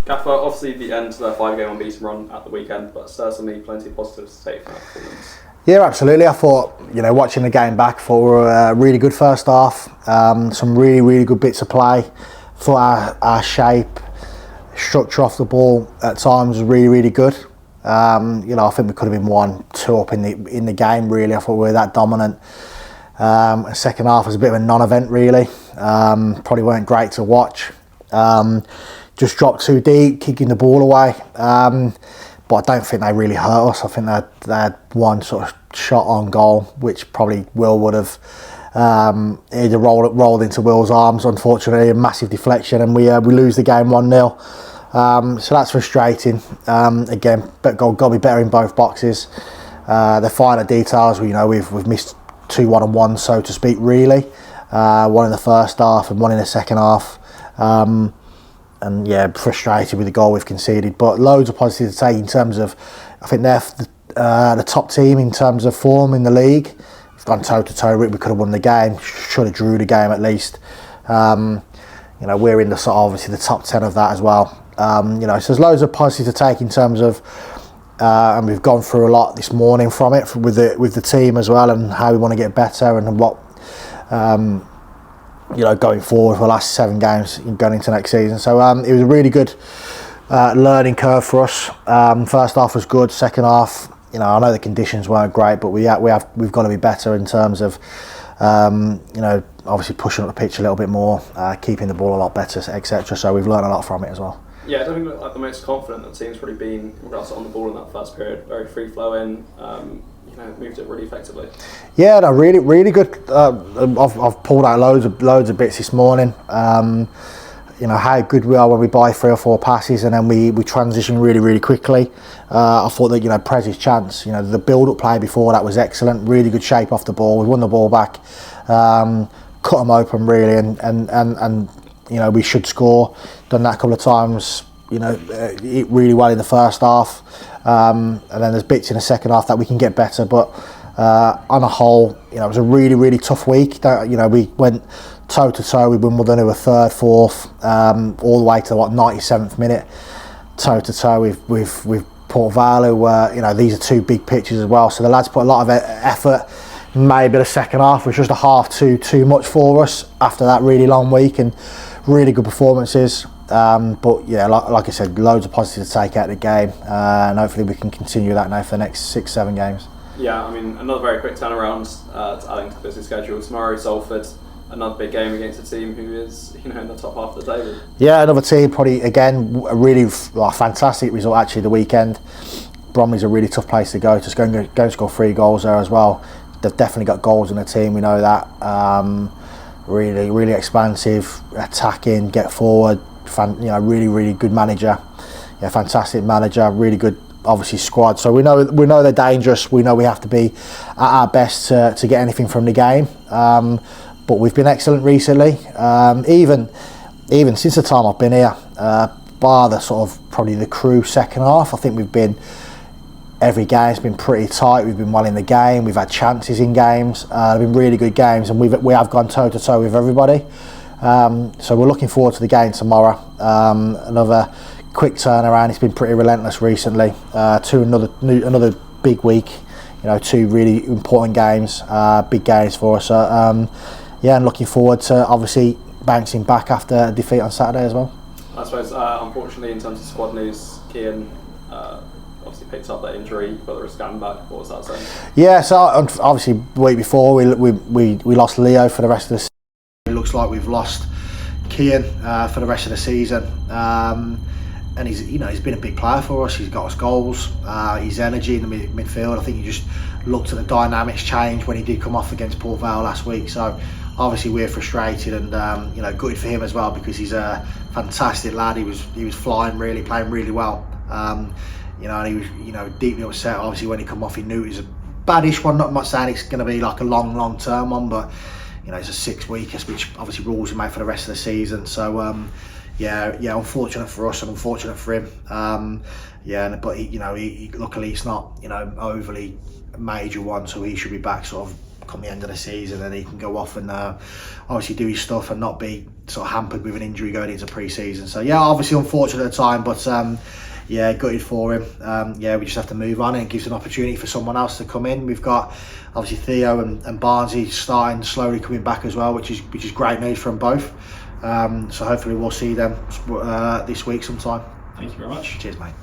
Gaffer, obviously the end to their 5-game unbeaten run at the weekend, but certainly plenty of positives to take from that performance. Yeah, absolutely. I thought, watching the game back, thought we were a really good first half. Some really, really good bits of play. Thought our shape, structure off the ball at times was really, really good. I think we could have been 1-2 up in the game. Really, I thought we were that dominant. Second half was a bit of a non-event, really. Probably weren't great to watch. Just dropped too deep, kicking the ball away. But I don't think they really hurt us. I think they had one sort of shot on goal, which probably Will would have either rolled into Will's arms, unfortunately, a massive deflection, and we lose the game 1-0. So that's frustrating. Again, but got to be better in both boxes. The finer details, we've missed 2 1-on-1s, so to speak, really. One in the first half and one in the second half. And yeah, frustrated with the goal we've conceded, but loads of positives to take in terms of, I think they're the top team in terms of form in the league. We've gone toe to toe. We could have won the game, should have drew the game at least. We're in the sort of obviously the top 10 of that as well. So there's loads of positives to take in terms of, and we've gone through a lot this morning from it with the team as well, and how we want to get better and what. Going forward for the last 7 games going into next season. So it was a really good learning curve for us. First half was good. Second half, I know the conditions weren't great, but we've got to be better in terms of, obviously pushing up the pitch a little bit more, keeping the ball a lot better, etc. So we've learned a lot from it as well. Yeah, I don't think we look like the most confident that the team's probably been in regards to on the ball in that first period. Very free flowing. Moved it really effectively. Yeah, no, really, really good. I've pulled out loads of bits this morning. How good we are when we buy 3 or 4 passes and then we transition really, really quickly. I thought that Prez's chance, the build-up play before that was excellent. Really good shape off the ball. We won the ball back, cut them open really, and we should score. Done that a couple of times. Really well in the first half. And then there's bits in the second half that we can get better, but on a whole, it was a really, really tough week. We went toe to toe with Wimbledon, who were 3rd, 4th, all the way to 97th minute, toe to toe with Port Vale, who these are 2 big pitches as well. So the lads put a lot of effort. Maybe the second half was just a half too much for us after that really long week, and really good performances. But yeah, like I said, loads of positives to take out of the game, and hopefully we can continue that now for the next 6-7 games. Yeah, I mean, another very quick turnaround to adding to the busy schedule. Tomorrow, Salford, another big game against a team who is in the top half of the table. Yeah, another team, probably again a really fantastic result actually the weekend. Bromley's a really tough place to go. Just go and score 3 goals there as well. They've definitely got goals in the team, we know that. Really, really expansive, attacking, get forward. Really, really good manager. Yeah, fantastic manager. Really good, obviously, squad. So we know they're dangerous. We know we have to be at our best to get anything from the game. But we've been excellent recently. Even since the time I've been here, bar the sort of probably the Crew second half, I think we've been. Every game's been pretty tight. We've been well in the game. We've had chances in games. They've been really good games, and we have gone toe to toe with everybody. So we're looking forward to the game tomorrow. Another quick turnaround. It's been pretty relentless recently. Another big week. 2 really important games, big games for us. And looking forward to obviously bouncing back after a defeat on Saturday as well. I suppose, unfortunately, in terms of squad news, Kian obviously picked up that injury, whether it's going back. What was that saying? Yeah, so obviously the week before we lost Leo for the rest of the season. It looks like we've lost Kian for the rest of the season, and he's been a big player for us. He's got us goals, his energy in the midfield. I think you just looked at the dynamics change when he did come off against Port Vale last week. So obviously we're frustrated, and good for him as well, because he's a fantastic lad. He was flying, really playing really well. And he was deeply upset. Obviously when he come off, he knew it was a baddish one. Not much saying it's going to be like a long term one, but. It's a 6 weekers, which obviously rules him out for the rest of the season. So unfortunate for us and unfortunate for him. But he luckily it's not overly major one, so he should be back sort of come the end of the season, and he can go off and obviously do his stuff and not be sort of hampered with an injury going into pre-season. So yeah, obviously unfortunate at the time, but yeah, gutted for him. Yeah, we just have to move on, and it gives an opportunity for someone else to come in. We've got obviously Theo and Barnsley starting slowly coming back as well, which is great news for them both. So hopefully we'll see them this week sometime. Thank you very much. Cheers, mate.